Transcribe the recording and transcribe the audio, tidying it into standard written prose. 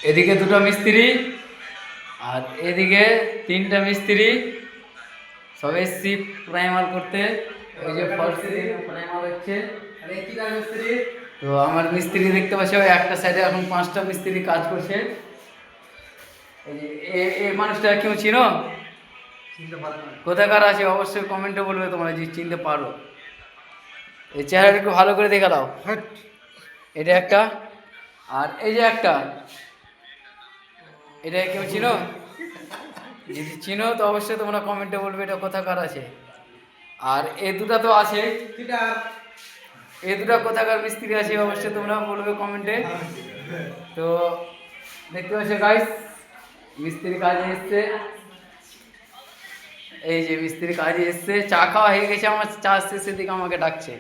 এদিকে দুটো মিস্ত্রি আর এদিকে তিনটা মিস্ত্রি সব এসছি প্রাইমার করতে। ওই যে ফার্স্ট প্রাইমার হচ্ছে। তো আমার মিস্ত্রি দেখতে পাচ্ছি ওই একটা সাইডে এখন 5টা মিস্ত্রি কাজ করছে। এই যে এই মানুষটা কেউ চিনো? কোথাকার আছে অবশ্যই কমেন্টে বলবে তোমরা যে চিনতে পারো। এই চেহারাটা একটু ভালো করে দেখে দাও। এটা একটা, আর এই যে একটা, এটা কেউ চিনো? যদি চিনো তো অবশ্যই তোমরা কমেন্টে বলবে এটা কোথাকার আছে। আর এই দুটা তো আছে, এই দুটা কোথাকার মিস্ত্রি আছে অবশ্যই তোমরা বলবে কমেন্টে। তো দেখতে পাচ্ছ গাইস, মিস্ত্রি কাজে এসছে। এই যে মিস্ত্রি কাজে এসছে, চা খাওয়া হয়ে গেছে আমার, চা শেষের দিকে আমাকে ডাকছে।